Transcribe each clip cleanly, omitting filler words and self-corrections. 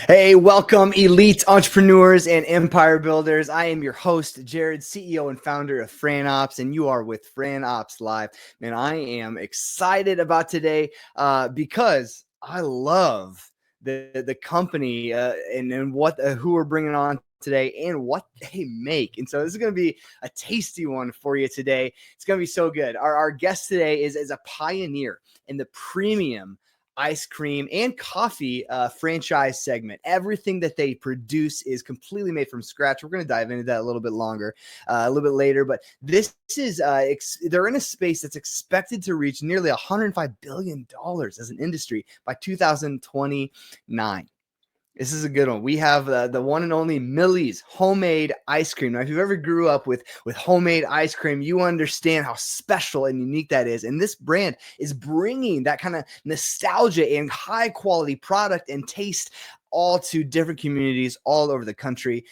Hey, welcome, elite entrepreneurs and empire builders. I am your host, Jared, CEO and founder of Fran Opps, and you are with Fran Opps Live. Man, I am excited about today because I love the company and what who we're bringing on today and what they make. And so this is going to be a tasty one for you today. It's going to be so good. Our guest today is a pioneer in the premium ice cream and coffee franchise segment. Everything that they produce is completely made from scratch. We're going to dive into that a little bit later, but this is they're in a space that's expected to reach nearly $105 billion as an industry by 2029. This is a good one. We have the one and only Millie's homemade ice cream. Now, if you've ever grew up with homemade ice cream, you understand how special and unique that is. And this brand is bringing that kind of nostalgia and high quality product and taste all to different communities all over the country.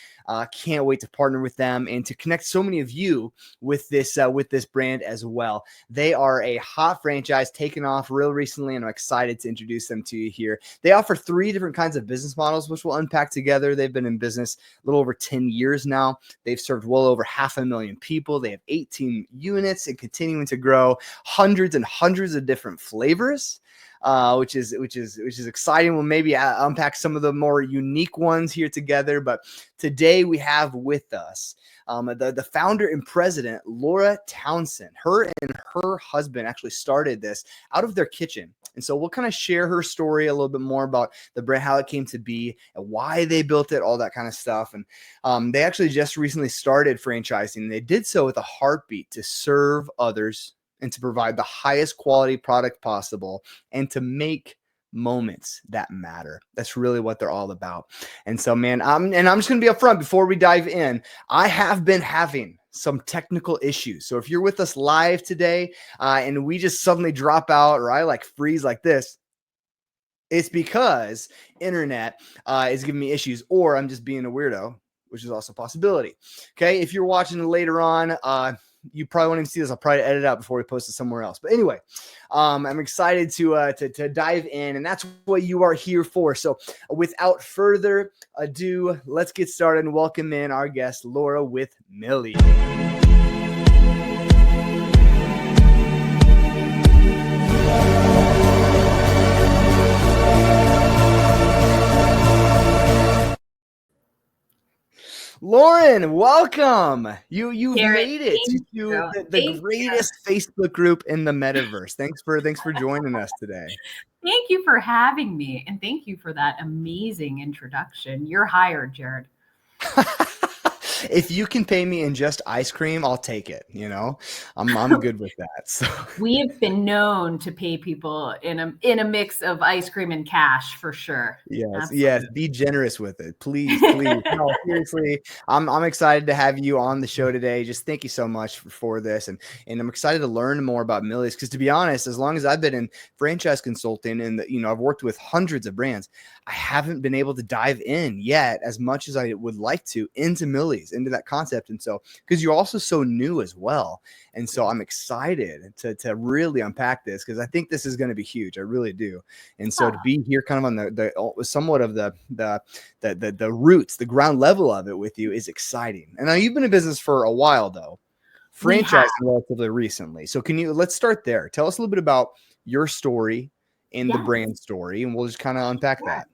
Can't wait to partner with them and to connect so many of you with this brand as well. They are a hot franchise taken off real recently, and I'm excited to introduce them to you here. They offer 3 different kinds of business models, which we'll unpack together. They've been in business a little over 10 years now. They've served well over 500,000 people. They have 18 units and continuing to grow, hundreds and hundreds of different flavors. Which is exciting. We'll maybe unpack some of the more unique ones here together. But today we have with us the founder and president, Lauren Townsend. Her and her husband actually started this out of their kitchen. And so we'll kind of share her story a little bit more about the brand, how it came to be, and why they built it, all that kind of stuff. And they actually just recently started franchising. They did so with a heartbeat to serve others and to provide the highest quality product possible and to make moments that matter. That's really what they're all about. And so, man, I'm just going to be upfront before we dive in. I have been having some technical issues. So if you're with us live today and we just suddenly drop out or I freeze like this, it's because internet is giving me issues, or I'm just being a weirdo, which is also a possibility. Okay. If you're watching later on, you probably won't even see this. I'll probably edit it out before we post it somewhere else. But anyway, I'm excited to dive in, and that's what you are here for. So without further ado, let's get started and welcome in our guest, Lauren with Millie. Lauren, welcome. You've made it to the greatest Facebook group in the metaverse. Thanks for joining us today. Thank you for having me, and thank you for that amazing introduction. You're hired, Jared. If you can pay me in just ice cream, I'll take it. I'm good with that. So we have been known to pay people in a mix of ice cream and cash for sure. Yes, absolutely. Yes. Be generous with it, please. No, seriously, I'm excited to have you on the show today. Just thank you so much for this, and I'm excited to learn more about Millie's, because to be honest, as long as I've been in franchise consulting and I've worked with hundreds of brands, I haven't been able to dive in yet as much as I would like to into Millie's, into that concept. And so, because you're also so new as well. And so I'm excited to really unpack this, because I think this is going to be huge. I really do. And so to be here kind of on the somewhat of the roots, the ground level of it with you is exciting. And now you've been in business for a while though, franchising relatively recently. So let's start there. Tell us a little bit about your story and the brand story, and we'll just kind of unpack that.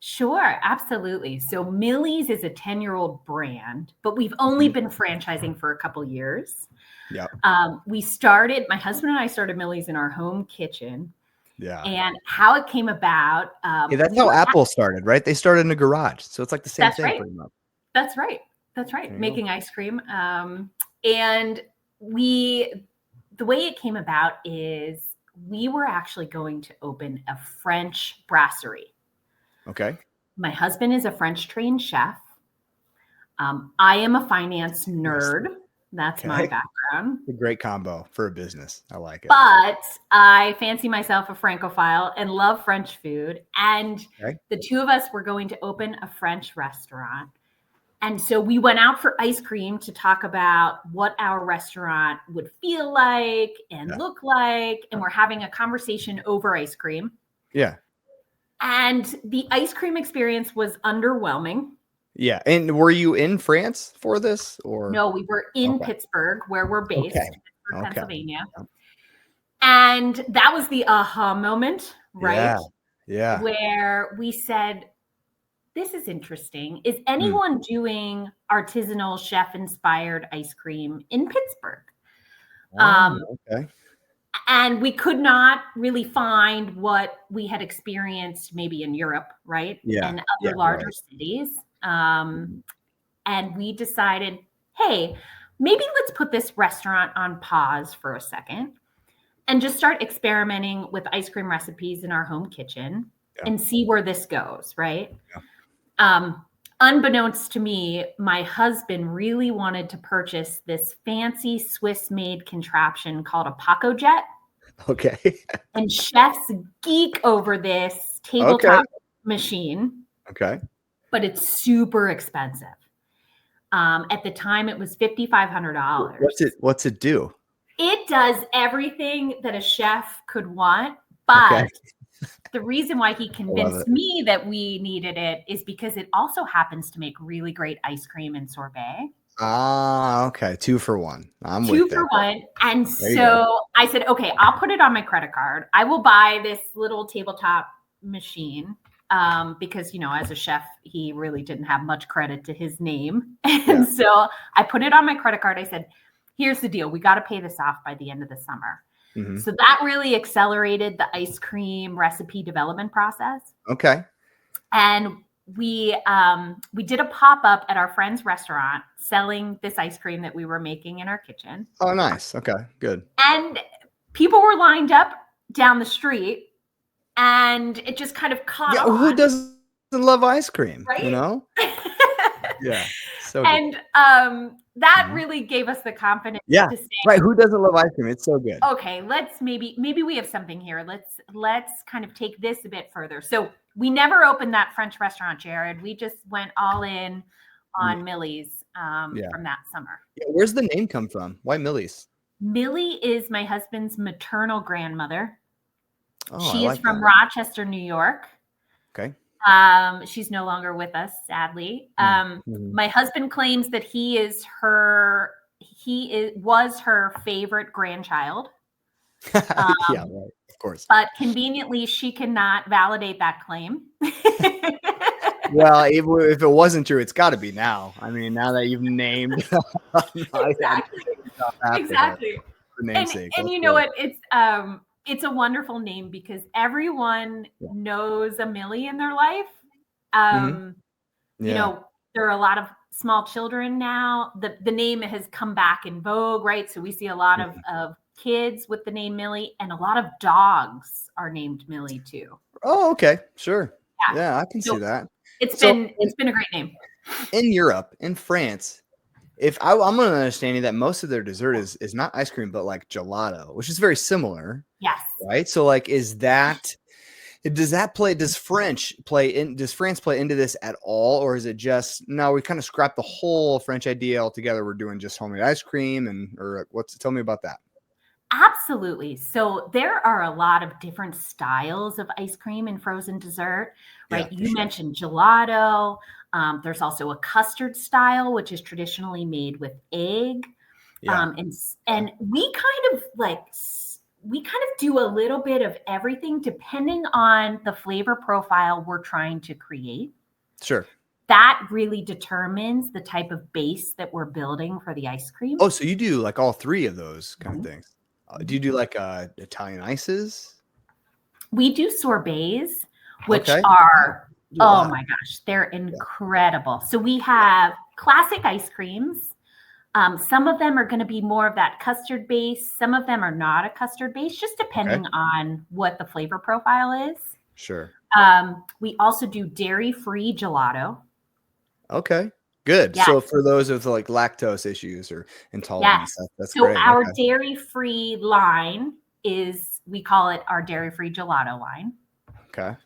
Sure, absolutely. So Millie's is a 10-year-old brand, but we've only been franchising for a couple years. Yeah. My husband and I started Millie's in our home kitchen. Yeah. And how it came about. That's how Apple started, right? They started in a garage. So it's like the same thing. Right. Pretty much. That's right. Making ice cream. And the way it came about is we were actually going to open a French brasserie. Okay. My husband is a French trained chef. I am a finance nerd. That's my background. A great combo for a business. I like it. But I fancy myself a Francophile and love French food. And the two of us were going to open a French restaurant. And so we went out for ice cream to talk about what our restaurant would feel like and look like. And we're having a conversation over ice cream. Yeah. And the ice cream experience was underwhelming. Yeah. And were you in France for this or? No, we were in Okay. Pittsburgh, where we're based, Okay. Pittsburgh, Okay. Pennsylvania. And that was the aha moment, right? Yeah. Yeah. Where we said, this is interesting. Is Hmm. anyone doing artisanal chef-inspired ice cream in Pittsburgh? Okay. And we could not really find what we had experienced maybe in Europe, right? Yeah. And Yeah. other larger Right. cities. And we decided, hey, maybe let's put this restaurant on pause for a second and just start experimenting with ice cream recipes in our home kitchen and see where this goes, right? Yeah. Unbeknownst to me, my husband really wanted to purchase this fancy Swiss-made contraption called a Paco Jet. Okay. And chefs geek over this Okay. tabletop machine. Okay. But it's super expensive. At the time, it was $5,500. What's it do? It does everything that a chef could want, but the reason why he convinced me that we needed it is because it also happens to make really great ice cream and sorbet. Okay. 2 for 1. I'm Two with for it. one. And so I said, okay, I'll put it on my credit card. I will buy this little tabletop machine. Because, as a chef, he really didn't have much credit to his name. And so I put it on my credit card. I said, here's the deal. We got to pay this off by the end of the summer. Mm-hmm. So that really accelerated the ice cream recipe development process. Okay. And we did a pop-up at our friend's restaurant selling this ice cream that we were making in our kitchen. Oh, nice. Okay, good. And people were lined up down the street. And it just kind of caught on. Who doesn't love ice cream? Right? Yeah. So and that really gave us the confidence to say, right. Who doesn't love ice cream? It's so good. Okay, let's maybe we have something here. Let's kind of take this a bit further. So we never opened that French restaurant, Jared. We just went all in on Millie's from that summer. Yeah, where's the name come from? Why Millie's? Millie is my husband's maternal grandmother. Oh, she is from Rochester, New York. Okay. She's no longer with us, sadly. My husband claims that was her favorite grandchild. Yeah, right. Of course. But conveniently, she cannot validate that claim. Well, if it wasn't true, it's got to be now. I mean, now that you've named. Exactly. For namesake. And you know what? It's a wonderful name because everyone knows a Millie in their life. You know, there are a lot of small children now. The name has come back in vogue, right? So we see a lot of kids with the name Millie, and a lot of dogs are named Millie too. Oh, okay. Sure. Yeah, I can see that. It's been a great name. In Europe, in France, I'm under the understanding that most of their dessert is not ice cream, but like gelato, which is very similar. Yes. Right. So like, does France play into this at all? Or is it just, no, we kind of scrapped the whole French idea altogether. We're doing just homemade ice cream tell me about that. Absolutely. So there are a lot of different styles of ice cream and frozen dessert, right? Yeah, you mentioned gelato. There's also a custard style, which is traditionally made with egg. Yeah. And we kind of do a little bit of everything depending on the flavor profile we're trying to create. Sure. That really determines the type of base that we're building for the ice cream. Oh, so you do like all three of those kind of things. Do you do like Italian ices? We do sorbets, which are, oh my gosh, they're incredible. So we have classic ice creams. Some of them are going to be more of that custard base. Some of them are not a custard base, just depending on what the flavor profile is. Sure. We also do dairy-free gelato. Okay. Good. Yes. So for those with like lactose issues or intolerance, that's so great. Our dairy-free line we call it our dairy-free gelato line. Okay.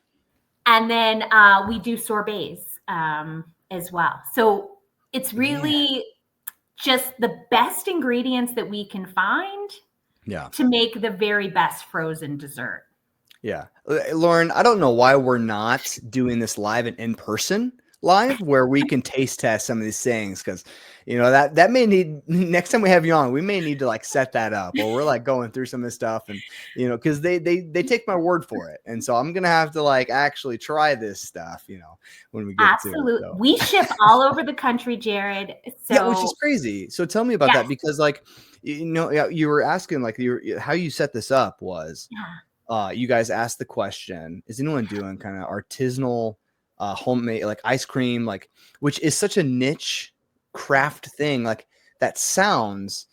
And then we do sorbets as well. So it's really just the best ingredients that we can find to make the very best frozen dessert. Yeah. Lauren, I don't know why we're not doing this live and in person live where we can taste test some of these things. Cause that may need, next time we have you on, we may need to like set that up where we're like going through some of this stuff and, cause they take my word for it. And so I'm going to have to like actually try this stuff, when we get to it. Absolutely. So. We ship all over the country, Jared. Yeah, which So is crazy. So tell me about that because like, you were asking like how you set this up was, you guys asked the question, is anyone doing kind of artisanal homemade like ice cream, like which is such a niche craft thing, like that sounds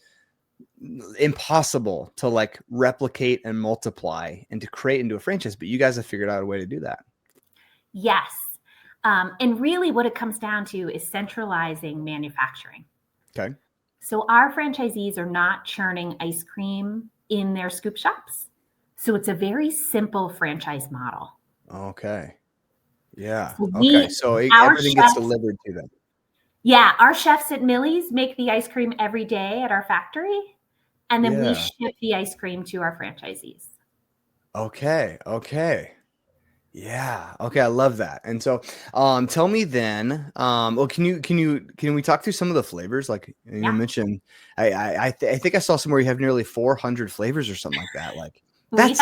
impossible to like replicate and multiply and to create into a franchise, but you guys have figured out a way to do that. Yes. And really what it comes down to is centralizing manufacturing. Okay. So our franchisees are not churning ice cream in their scoop shops. So it's a very simple franchise model. Okay. Yeah. So Okay. So everything gets delivered to them. Yeah. Our chefs at Millie's make the ice cream every day at our factory. And then we ship the ice cream to our franchisees. Okay. Okay. Yeah. Okay. I love that. And so, tell me then, well, can we talk through some of the flavors? Like you mentioned, I think I saw somewhere you have nearly 400 flavors or something like that. Like that's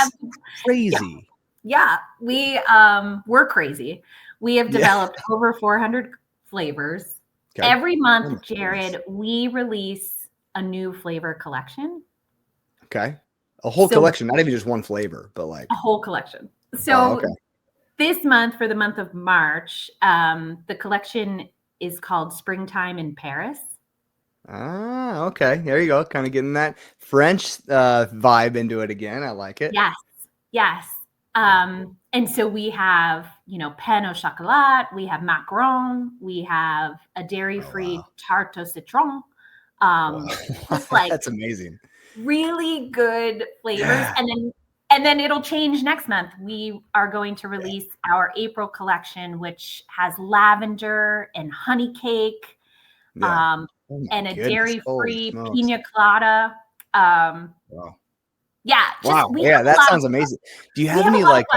crazy. Yeah. We're crazy. We have developed over 400 flavors. Okay. Every month, Jared, we release a new flavor collection. Okay. A whole collection, not even just one flavor, but like a whole collection. So this month, for the month of March, the collection is called Springtime in Paris. Ah, okay. There you go. Kind of getting that French vibe into it again. I like it. Yes. Yes. And so we have, pain au chocolat, we have macaron, we have a dairy-free tarte au citron. Just like that's amazing. Really good flavors. And then it'll change next month. We are going to release our April collection, which has lavender and honey cake, and a dairy-free pina colada. Yeah. That sounds amazing. Do you have any like,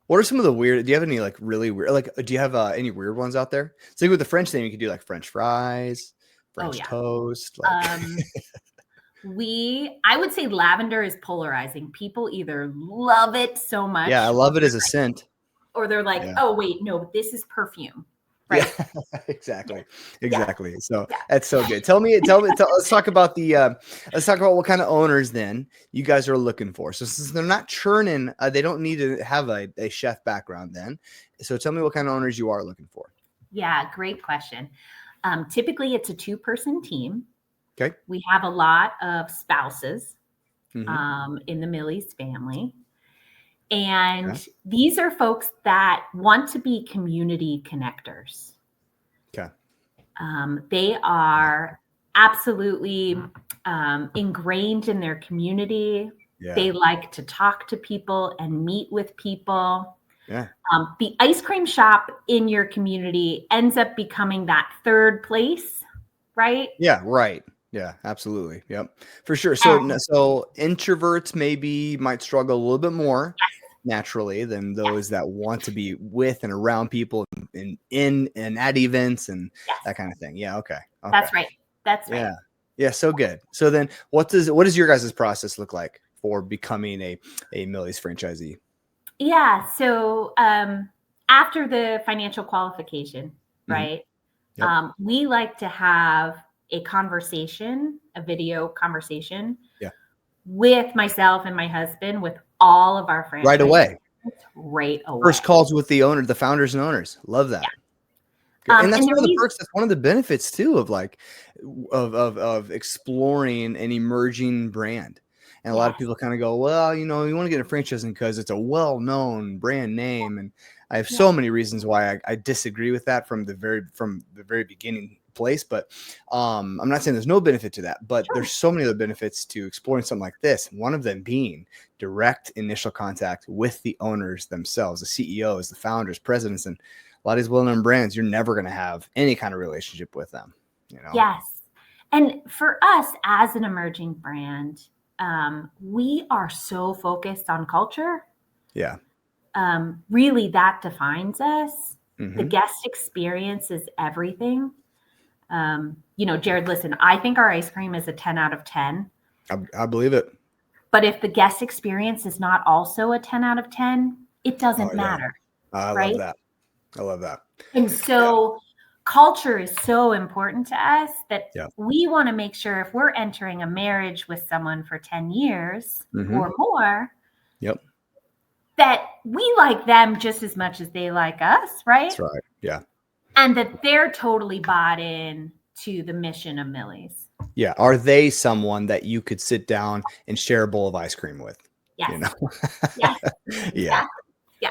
what are some of the weird, do you have any like really weird, like, do you have any weird ones out there? So with the French thing, you could do like French fries, French toast. Like. I would say lavender is polarizing. People either love it so much. Yeah, I love it as a scent. Or they're like, oh, wait, no, this is perfume. Right. Yeah, exactly. So that's so good. Tell me, let's talk about what kind of owners then you guys are looking for. So since they're not churning, they don't need to have a chef background then. So tell me what kind of owners you are looking for. Yeah, great question. Typically it's a 2-person team. Okay. We have a lot of spouses in the Millie's family. And these are folks that want to be community connectors. Okay. They are absolutely ingrained in their community. Yeah. They like to talk to people and meet with people. Yeah. The ice cream shop in your community ends up becoming that third place, right? Yeah, right. Yeah, absolutely. Yep, for sure. So introverts might struggle a little bit more naturally than those that want to be with and around people and in and at events and that kind of thing. Yeah. Okay. That's right. That's right. Yeah. Yeah. So good. So then what does your guys' process look like for becoming a Millie's franchisee? Yeah. So after the financial qualification, right? Yep. We like to have a video conversation with myself and my husband, with all of our franchisees. Right away. First calls with the founders and owners. Love that. Yeah. And that's one of the perks. That's one of the benefits too of like, of exploring an emerging brand. And a lot of people kind of go, well, you want to get a franchising because it's a well-known brand name. And I have so many reasons why I disagree with that from the very beginning place. But I'm not saying there's no benefit to that, but there's so many other benefits to exploring something like this. One of them being direct initial contact with the owners themselves, the CEOs, the founders, presidents, and a lot of these well-known brands. You're never going to have any kind of relationship with them. Yes. And for us as an emerging brand, we are so focused on culture. Yeah. Really that defines us. Mm-hmm. The guest experience is everything. Jared, listen, I think our ice cream is a 10 out of 10. I believe it. But if the guest experience is not also a 10 out of 10, it doesn't matter. I right? love that. I love that. And so culture is so important to us that Yeah. we want to make sure if we're entering a marriage with someone for 10 years or more, Yep. that we like them just as much as they like us, right? That's right. Yeah. And that they're totally bought in to the mission of Millie's. Yeah. Are they someone that you could sit down and share a bowl of ice cream with? Yes. You know? Yes. Yeah.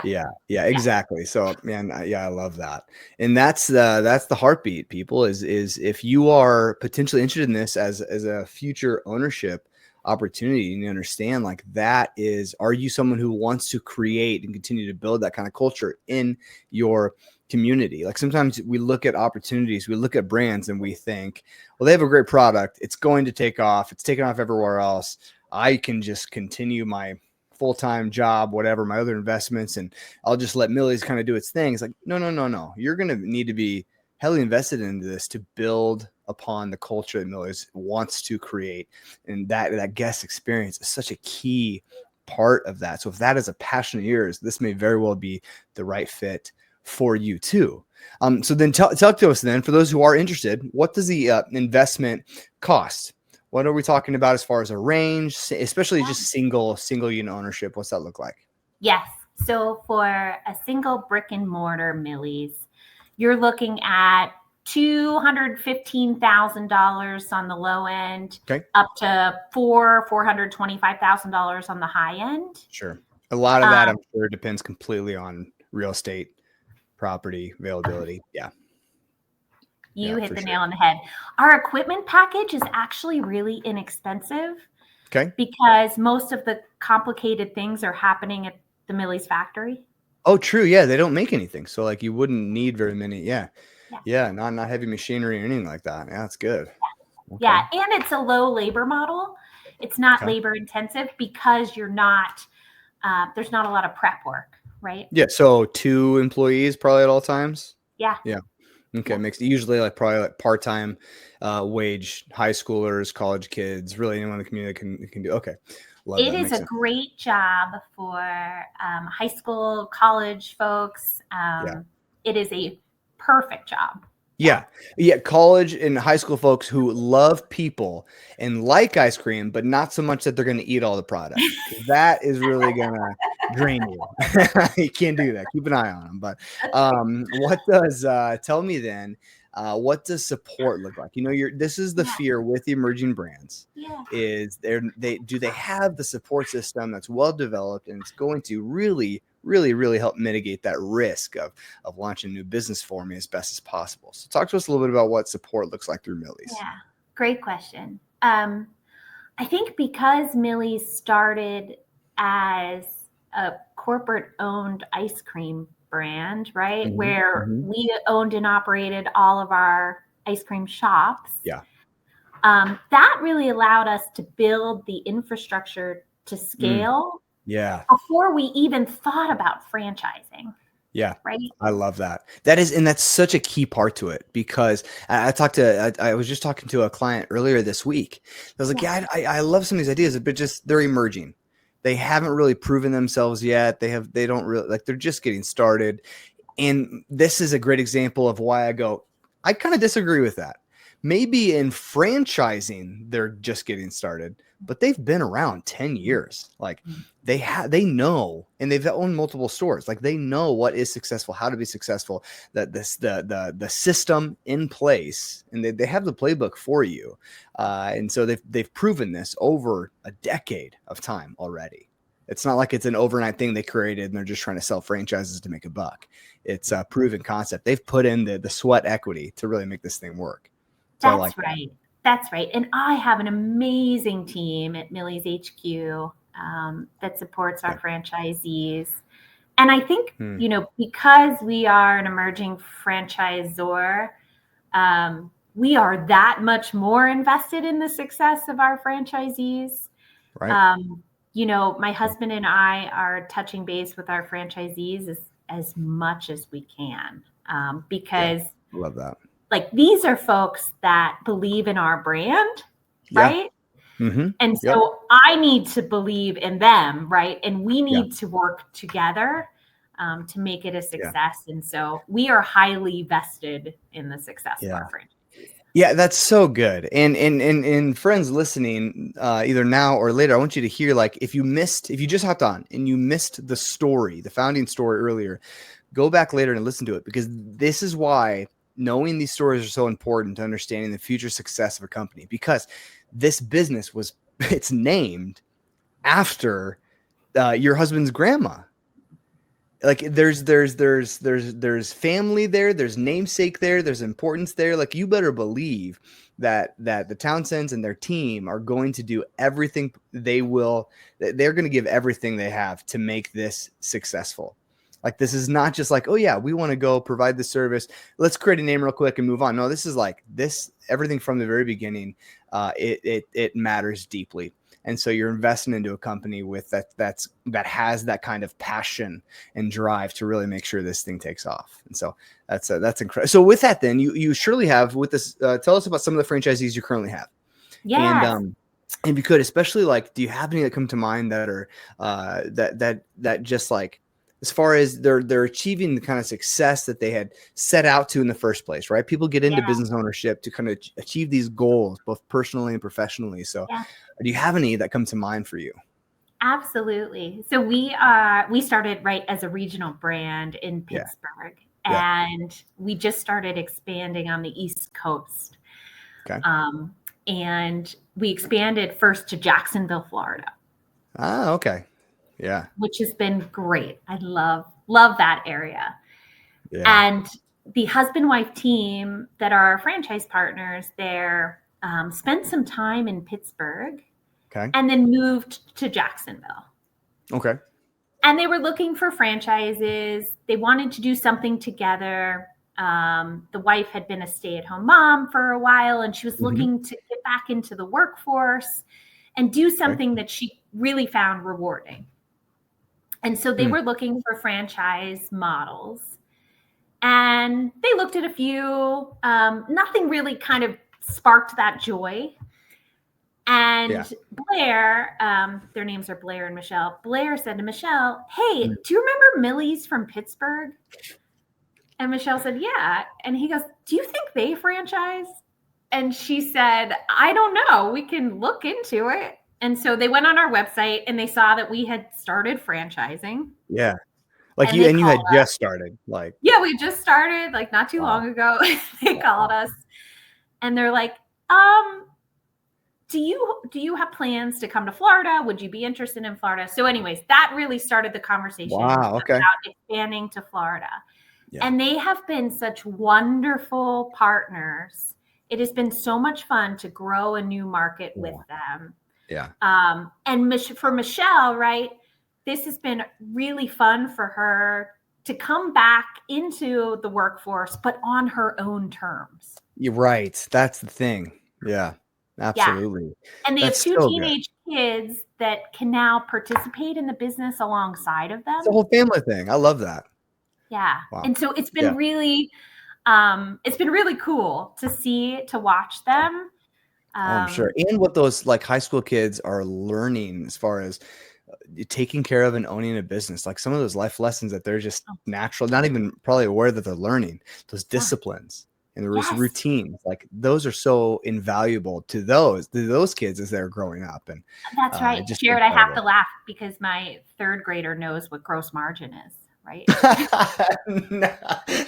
Yeah. Yeah, exactly. So, man, I love that. And that's the heartbeat, people, is if you are potentially interested in this as a future ownership opportunity, and you understand like that is, are you someone who wants to create and continue to build that kind of culture in your community? Like sometimes we look at opportunities, we look at brands and we think, well, they have a great product. It's going to take off. It's taken off everywhere else. I can just continue my full-time job, whatever, my other investments, and I'll just let Millie's kind of do its thing. It's like, no. You're going to need to be heavily invested into this to build upon the culture that Millie's wants to create. And that guest experience is such a key part of that. So if that is a passion of yours, this may very well be the right fit for you too. So then talk to us then, for those who are interested, what does the investment cost? What are we talking about as far as a range, especially just single unit ownership? What's that look like? Yes. So for a single brick and mortar Millie's, you're looking at $215,000 on the low end, up to $425,000 on the high end. Sure. A lot of that, I'm sure, depends completely on real estate, property availability. Yeah. You hit the nail on the head. Our equipment package is actually really inexpensive. Okay. Because most of the complicated things are happening at the Millie's factory. Oh, true. Yeah. They don't make anything. So like you wouldn't need very many. Yeah. Not heavy machinery or anything like that. Yeah, that's good. Okay. Yeah. And it's a low labor model. It's not labor intensive because you're not, there's not a lot of prep work, right? Yeah. So 2 employees probably at all times. Yeah. Yeah. Okay. Makes usually probably part-time wage, high schoolers, college kids, really anyone in the community can do. Okay. Love it is a great job for high school, college folks. It is a perfect job. Yeah. College and high school folks who love people and like ice cream, but not so much that they're going to eat all the product. That is really going to drain you. You can't do that. Keep an eye on them. But what does tell me then? What does support look like? This is the fear with the emerging brands. Is do they have the support system that's well developed and it's going to really help mitigate that risk of launching a new business for me as best as possible? So talk to us a little bit about what support looks like through Millie's. Yeah, great question. I think because Millie's started as a corporate owned ice cream brand, right? Where we owned and operated all of our ice cream shops. Yeah. That really allowed us to build the infrastructure to scale. Yeah. Before we even thought about franchising. Yeah. Right. I love that. That's such a key part to it, because I was just talking to a client earlier this week. I was like, I love some of these ideas, but just they're emerging. They haven't really proven themselves yet. They don't really, like, they're just getting started. And this is a great example of why I kind of disagree with that. Maybe in franchising, they're just getting started, but they've been around 10 years. Like they know, and they've owned multiple stores. Like they know what is successful, how to be successful, that the system in place, and they have the playbook for you. And so they've proven this over a decade of time already. It's not like it's an overnight thing they created and they're just trying to sell franchises to make a buck. It's a proven concept. They've put in the sweat equity to really make this thing work. So That's right. That's right. And I have an amazing team at Millie's HQ that supports our franchisees. And I think, because we are an emerging franchisor, we are that much more invested in the success of our franchisees. Right. my husband and I are touching base with our franchisees as much as we can, because I love that. like these are folks that believe in our brand, right? Mm-hmm. And so I need to believe in them, right? And we need to work together to make it a success. And so we are highly vested in the success of our franchisees. Yeah, that's so good. And friends listening, either now or later, I want you to hear, like, if you just hopped on and you missed the founding story earlier, go back later and listen to it, because this is why knowing these stories are so important to understanding the future success of a company, because this business it's named after your husband's grandma. Like there's family there, there's namesake there, there's importance there. Like you better believe that the Townsends and their team are going to do everything they're going to give everything they have to make this successful. Like this is not just like, oh yeah, we want to go provide the service, let's create a name real quick and move on. No, this is like everything from the very beginning. It matters deeply. And so you're investing into a company with that has that kind of passion and drive to really make sure this thing takes off. And so that's incredible. So with that, then you surely have with this. Tell us about some of the franchisees you currently have. Yeah. And if you could, especially like, do you have any that come to mind that are that just like, as far as they're achieving the kind of success that they had set out to in the first place, right? People get into business ownership to kind of achieve these goals, both personally and professionally. So do you have any that come to mind for you? Absolutely. So we started right as a regional brand in Pittsburgh, and we just started expanding on the East Coast. Okay. And we expanded first to Jacksonville, Florida. Ah, okay. Yeah. Which has been great. I love that area. Yeah. And the husband-wife team that are our franchise partners there spent some time in Pittsburgh. Okay. And then moved to Jacksonville. Okay. And they were looking for franchises. They wanted to do something together. The wife had been a stay-at-home mom for a while, and she was looking to get back into the workforce and do something that she really found rewarding. And so they were looking for franchise models. And they looked at a few. Nothing really kind of sparked that joy. And Blair, their names are Blair and Michelle. Blair said to Michelle, "Hey, do you remember Millie's from Pittsburgh?" And Michelle said, "Yeah." And he goes, "Do you think they franchise?" And she said, "I don't know. We can look into it." And so they went on our website and they saw that we had started franchising. Yeah. Like you had just started. Like, yeah, we just started like not too long ago. They called us and they're like, do you have plans to come to Florida? Would you be interested in Florida? So anyways, that really started the conversation about expanding to Florida. Yeah. And they have been such wonderful partners. It has been so much fun to grow a new market with them. Yeah. And for Michelle, right, this has been really fun for her to come back into the workforce, but on her own terms. You're right. That's the thing. Yeah. Absolutely. Yeah. And they have two teenage kids that can now participate in the business alongside of them. It's a whole family thing. I love that. Yeah. Wow. And so it's been really cool to watch them. I'm sure. And what those like high school kids are learning as far as taking care of and owning a business, like some of those life lessons that they're just natural, not even probably aware that they're learning, those disciplines. And those routines, like those are so invaluable to those kids as they're growing up. And that's right. Jared, I have to laugh because my third grader knows what gross margin is, right?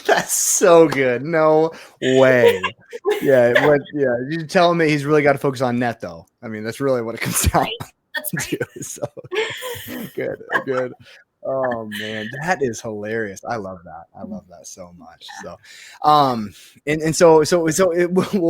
That's so good. No way. Yeah. You tell him that he's really got to focus on net though. I mean, that's really what it comes down to. So good. Oh man, that is hilarious. I love that. I love that so much. So, well,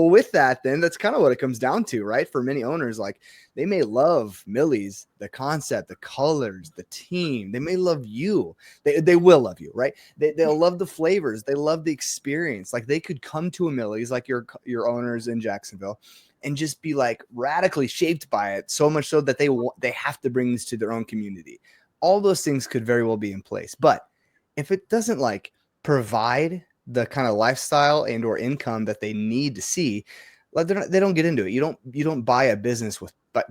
with that, then that's kind of what it comes down to, right? For many owners, like they may love Millie's, the concept, the colors, the team. They may love you. They will love you, right? They'll love the flavors. They love the experience. Like they could come to a Millie's, like your owners in Jacksonville, and just be like radically shaped by it, so much so that they have to bring this to their own community. All those things could very well be in place. But if it doesn't like provide the kind of lifestyle and or income that they need to see, like they don't get into it. You don't buy a business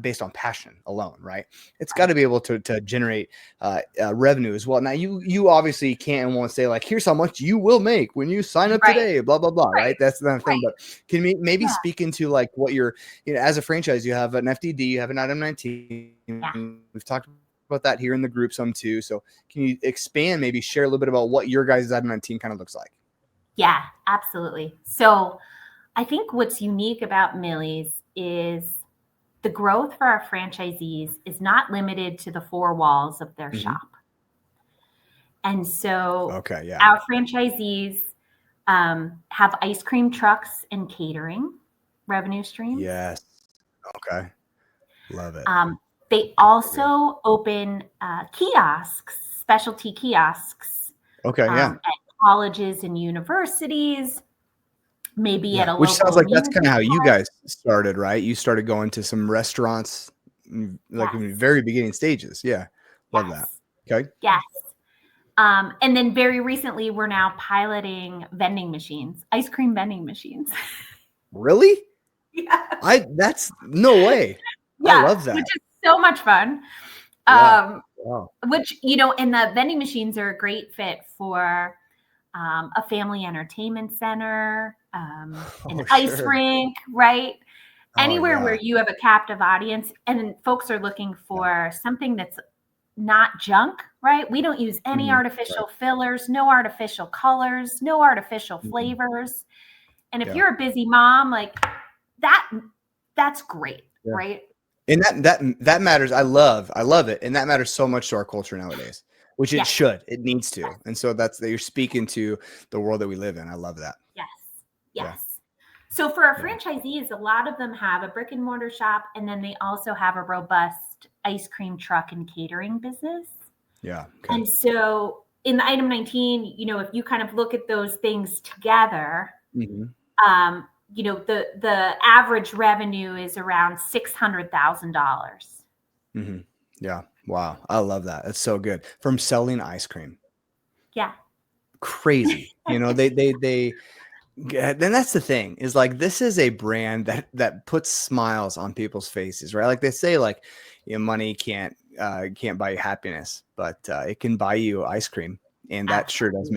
based on passion alone, right? It's got to be able to generate revenue as well. Now you obviously can't and won't say like, here's how much you will make when you sign up today, blah blah blah, right? That's the thing. But can we maybe speak into like what you're, as a franchise, you have an FDD, you have an item 19. We've talked about that here in the group some too. So can you expand, maybe share a little bit about what your guys' item 19 kind of looks like? Yeah, absolutely. So I think what's unique about Millie's is the growth for our franchisees is not limited to the four walls of their shop. And so our franchisees have ice cream trucks and catering revenue streams. Yes. Okay. Love it. They also open kiosks, specialty kiosks. At colleges and universities. Maybe at a which local sounds like that's kind of how you guys started, right? You started going to some restaurants like in the very beginning stages. Yeah. Love that. Okay. Yes. And then very recently we're now piloting vending machines, ice cream vending machines. Really? Yeah. That's no way. I love that. Which is so much fun. Wow. Which, and the vending machines are a great fit for a family entertainment center, an ice rink, right? Anywhere where you have a captive audience and folks are looking for something that's not junk, right? We don't use any artificial fillers, no artificial colors, no artificial flavors. And if you're a busy mom, like that's great, right? And that matters. I love it. And that matters so much to our culture nowadays, which it should, it needs to. And so that you're speaking to the world that we live in. I love that. Yes. Yeah. So for our franchisees, a lot of them have a brick and mortar shop, and then they also have a robust ice cream truck and catering business. Yeah. Okay. And so in the item 19, if you kind of look at those things together, the average revenue is around $600,000. Yeah. Wow. I love that. That's so good. From selling ice cream. Yeah. Crazy. Then that's the thing is like, this is a brand that puts smiles on people's faces, right? Like they say, like, money can't buy you happiness, but it can buy you ice cream. And that sure does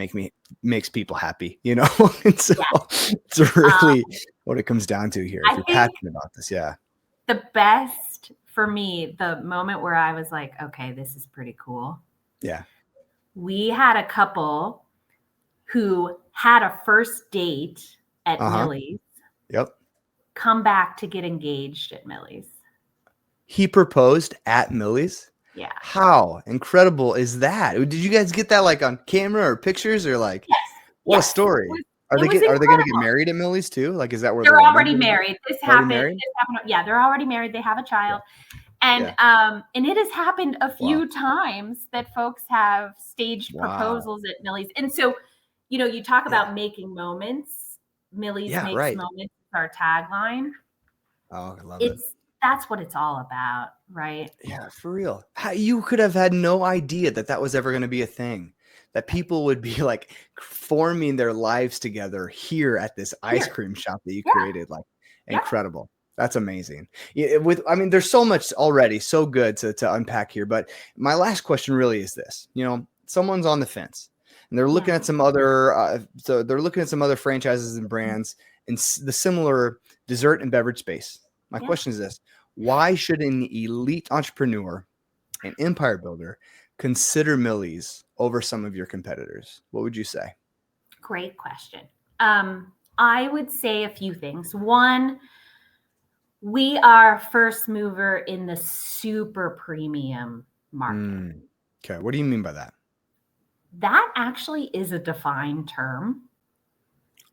makes people happy, and so it's really what it comes down to here. If you're passionate about this. Yeah. The best for me, the moment where I was like, okay, this is pretty cool. Yeah. We had a couple who had a first date at Millie's. Yep. Come back to get engaged at Millie's. He proposed at Millie's? Yeah. How incredible is that? Did you guys get that like on camera or pictures or like what a story? Are they going to get married at Millie's too? Like, is that where they're already married? This happened. Yeah, they're already married. They have a child. And and it has happened a few times that folks have staged proposals at Millie's. And so, you talk about making moments. Millie's makes moments is our tagline. Oh, I love it. That's what it's all about, right? Yeah, for real. You could have had no idea that was ever going to be a thing. That people would be like forming their lives together here at this ice cream shop that you created. Like, incredible. That's amazing. There's so much already, so good to unpack here. But my last question really is this: someone's on the fence and they're looking at some other, franchises and brands in the similar dessert and beverage space. My question is this: why should an elite entrepreneur, an empire builder, consider Millie's over some of your competitors? What would you say? Great question. I would say a few things. One, we are first mover in the super premium market. Okay. What do you mean by that? That actually is a defined term.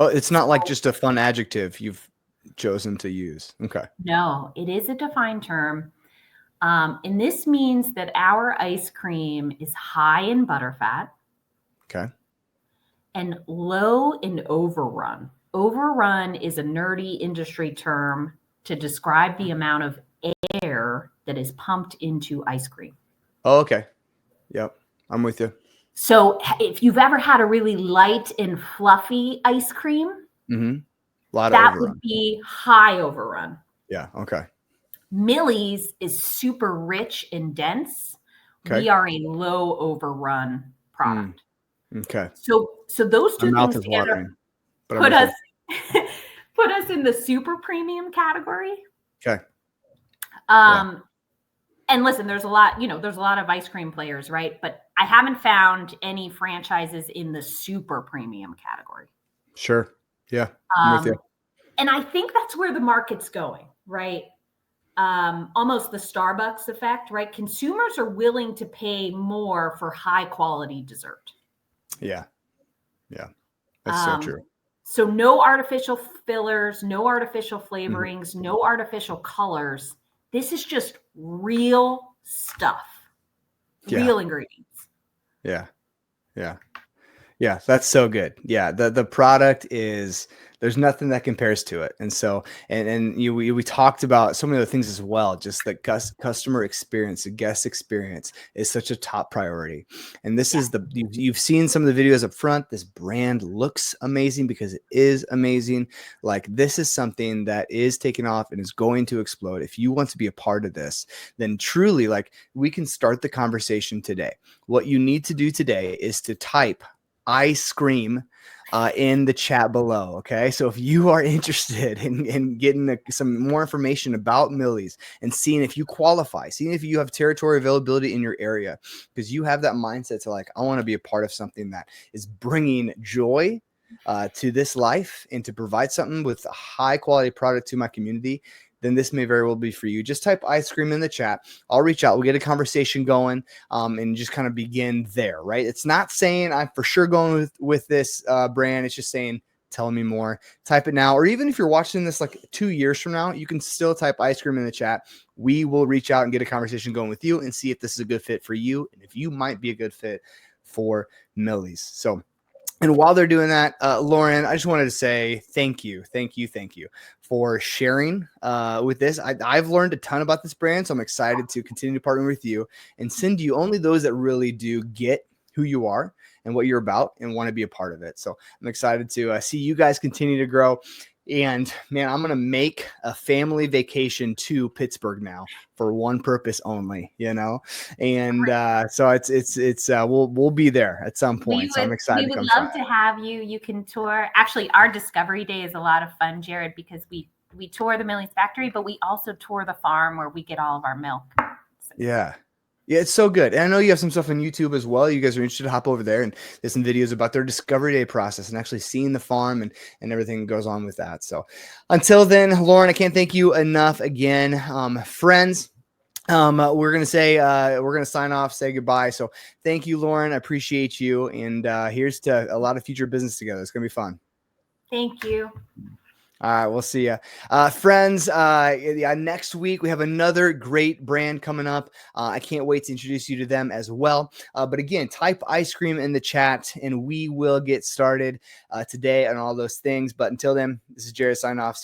Oh, it's not like just a fun adjective you've chosen to use. Okay. No, it is a defined term. And this means that our ice cream is high in butterfat. Okay. And low in overrun. Overrun is a nerdy industry term to describe the amount of air that is pumped into ice cream. Oh, okay. Yep. I'm with you. So if you've ever had a really light and fluffy ice cream, A lot of that overrun. would be high overrun. Yeah. Okay. Millie's is super rich and dense. Okay. We are a low overrun product. Okay. So those two My mouth things is together watering, but put us put us in the super premium category. Okay. And listen, there's a lot of ice cream players, right? But I haven't found any franchises in the super premium category. Sure. Yeah. I'm with you. And I think that's where the market's going, right? Almost the Starbucks effect, right? Consumers are willing to pay more for high quality dessert. Yeah. Yeah. That's so true. So no artificial fillers, no artificial flavorings, no artificial colors. This is just real stuff, real ingredients. Yeah. Yeah. Yeah. That's so good. Yeah. The product is, there's nothing that compares to it. And so, we talked about so many other things as well. Just the customer experience, the guest experience is such a top priority. And this is you've seen some of the videos up front. This brand looks amazing because it is amazing. Like, this is something that is taking off and is going to explode. If you want to be a part of this, then truly, like, we can start the conversation today. What you need to do today is to type ice cream in the chat below. Okay. So if you are interested in getting some more information about Millie's and seeing if you qualify, seeing if you have territory availability in your area, because you have that mindset to, like, I want to be a part of something that is bringing joy to this life and to provide something with a high quality product to my community, then this may very well be for you. Just type ice cream in the chat. I'll reach out. We'll get a conversation going and just kind of begin there, right? It's not saying I'm for sure going with this brand. It's just saying, tell me more. Type it now. Or even if you're watching this like 2 years from now, you can still type ice cream in the chat. We will reach out and get a conversation going with you and see if this is a good fit for you and if you might be a good fit for Millie's. So, and while they're doing that, Lauren, I just wanted to say thank you for sharing with this. I've learned a ton about this brand, so I'm excited to continue to partner with you and send you only those that really do get who you are and what you're about and want to be a part of it. So I'm excited to see you guys continue to grow. And man, I'm going to make a family vacation to Pittsburgh now for one purpose only, and so it's we'll be there at some point. So I'm excited. We would love to have you. You can tour. Actually, our Discovery Day is a lot of fun, Jared, because we tour the Millie's factory, but we also tour the farm where we get all of our milk. Yeah. Yeah, it's so good. And I know you have some stuff on YouTube as well. You guys are interested to hop over there, and there's some videos about their Discovery Day process and actually seeing the farm and everything that goes on with that. So until then, Lauren, I can't thank you enough again. Friends, we're going to sign off, say goodbye. So thank you, Lauren. I appreciate you. And here's to a lot of future business together. It's going to be fun. Thank you. All right, we'll see you. Friends, next week we have another great brand coming up. I can't wait to introduce you to them as well. But again, type ice cream in the chat and we will get started today on all those things. But until then, this is Jared signing off.